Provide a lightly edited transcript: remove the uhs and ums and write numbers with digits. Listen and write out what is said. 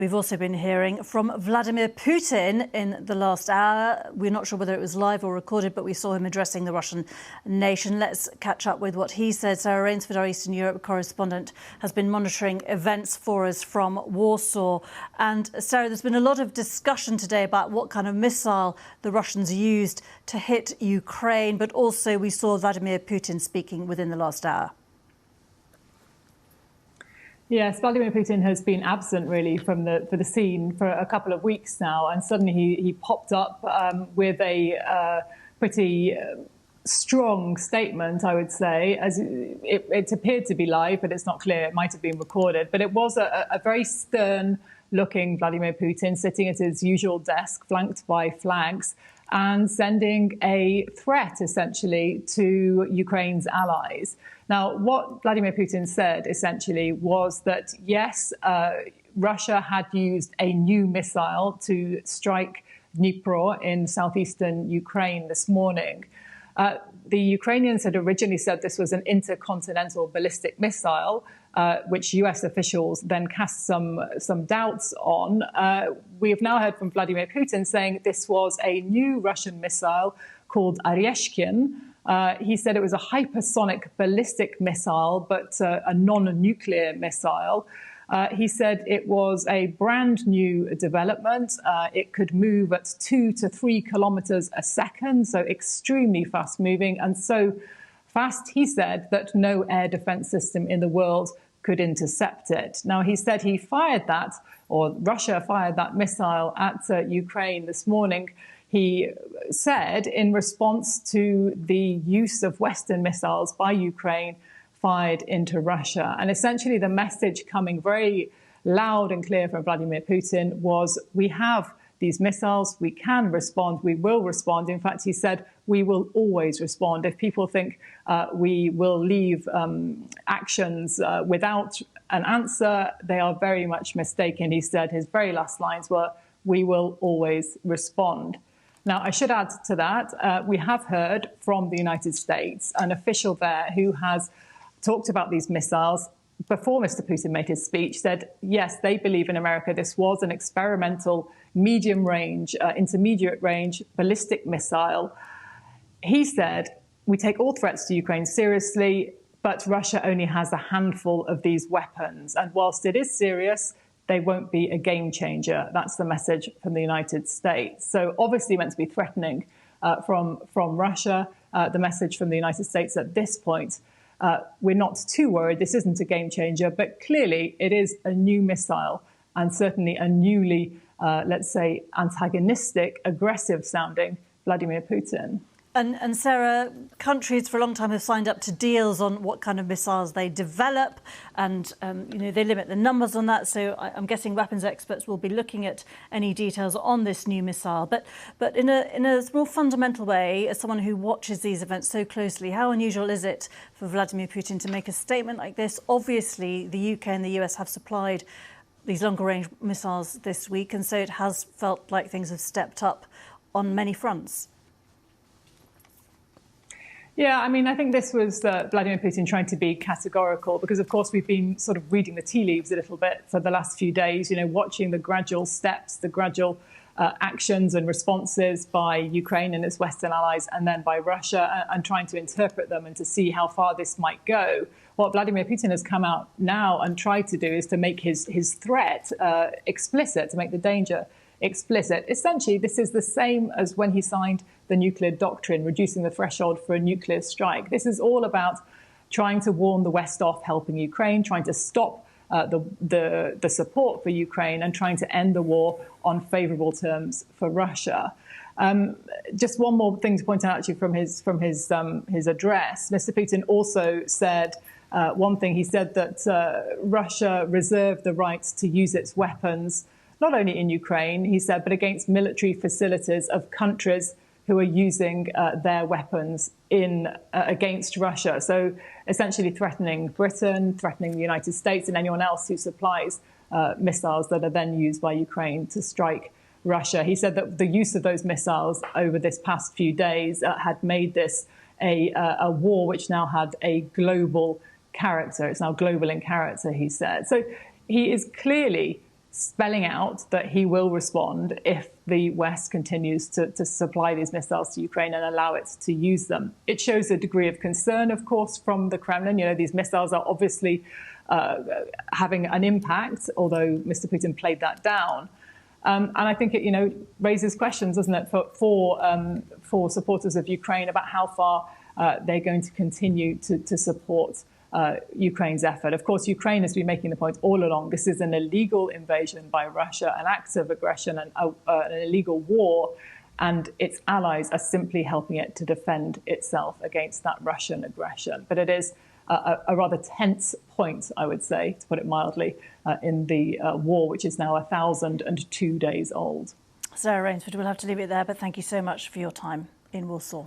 We've also been hearing from Vladimir Putin in the last hour. We're not sure whether it was live or recorded, but we saw him addressing the Russian nation. Let's catch up with what he said. Sarah Rainsford, our Eastern Europe correspondent, has been monitoring events for us from Warsaw. And Sarah, there's been a lot of discussion today about what kind of missile the Russians used to hit Ukraine, but also we saw Vladimir Putin speaking within the last hour. Yes, Vladimir Putin has been absent really from the scene for a couple of weeks now, and suddenly he popped up with a pretty strong statement, I would say. As it appeared to be live, but it's not clear. It might have been recorded, but it was a very stern-looking Vladimir Putin sitting at his usual desk, flanked by flags, and sending a threat, essentially, to Ukraine's allies. Now, what Vladimir Putin said, essentially, was that, yes, Russia had used a new missile to strike Dnipro in southeastern Ukraine this morning. The Ukrainians had originally said this was an intercontinental ballistic missile, which US officials then cast some doubts on. We have now heard from Vladimir Putin saying this was a new Russian missile called Oryeshkin. He said it was a hypersonic ballistic missile, but a non-nuclear missile. He said it was a brand new development. It could move at 2 to 3 kilometers a second, so extremely fast moving, and so fast, he said, that no air defense system in the world could intercept it. Now, he said he fired that, or Russia fired that missile at Ukraine this morning. He said in response to the use of Western missiles by Ukraine fired into Russia. And essentially the message coming very loud and clear from Vladimir Putin was, we have these missiles, we can respond, we will respond. In fact, he said, we will always respond. If people think we will leave actions without an answer, they are very much mistaken. He said his very last lines were, we will always respond. Now, I should add to that, we have heard from the United States, an official there who has talked about these missiles before Mr. Putin made his speech, said, yes, they believe in America this was an experimental medium range, intermediate range ballistic missile. He said, we take all threats to Ukraine seriously, but Russia only has a handful of these weapons. And whilst it is serious, they won't be a game changer. That's the message from the United States. So obviously meant to be threatening from Russia. The message from the United States at this point, we're not too worried. This isn't a game changer, but clearly it is a new missile and certainly a newly, let's say, antagonistic, aggressive sounding Vladimir Putin. And Sarah, countries for a long time have signed up to deals on what kind of missiles they develop, and they limit the numbers on that. So I'm guessing weapons experts will be looking at any details on this new missile. But in a more fundamental way, as someone who watches these events so closely, how unusual is it for Vladimir Putin to make a statement like this? Obviously, the UK and the US have supplied these longer range missiles this week, and so it has felt like things have stepped up on many fronts. Yeah, I mean, I think this was Vladimir Putin trying to be categorical because, of course, we've been sort of reading the tea leaves a little bit for the last few days, watching the gradual steps, the gradual actions and responses by Ukraine and its Western allies and then by Russia, and trying to interpret them and to see how far this might go. What Vladimir Putin has come out now and tried to do is to make his threat explicit, to make the danger explicit. Essentially, this is the same as when he signed the nuclear doctrine, reducing the threshold for a nuclear strike. This is all about trying to warn the West off helping Ukraine, trying to stop the support for Ukraine, and trying to end the war on favourable terms for Russia. Just one more thing to point out actually from his address. Mr. Putin also said one thing. He said that Russia reserved the right to use its weapons not only in Ukraine, he said, but against military facilities of countries who are using their weapons against Russia. So essentially threatening Britain, threatening the United States and anyone else who supplies missiles that are then used by Ukraine to strike Russia. He said that the use of those missiles over this past few days had made this a war which now had a global character. It's now global in character, he said. So he is clearly spelling out that he will respond if the West continues to supply these missiles to Ukraine and allow it to use them. It shows a degree of concern, of course, from the Kremlin. You know, these missiles are obviously having an impact, although Mr. Putin played that down. And I think it, raises questions, doesn't it, for supporters of Ukraine about how far they're going to continue to support Ukraine's effort. Of course, Ukraine has been making the point all along, this is an illegal invasion by Russia, an act of aggression, and an illegal war, and its allies are simply helping it to defend itself against that Russian aggression. But it is a rather tense point, I would say, to put it mildly, in the war, which is now 1,002 days old. Sarah Rainsford, we'll have to leave it there, but thank you so much for your time in Warsaw.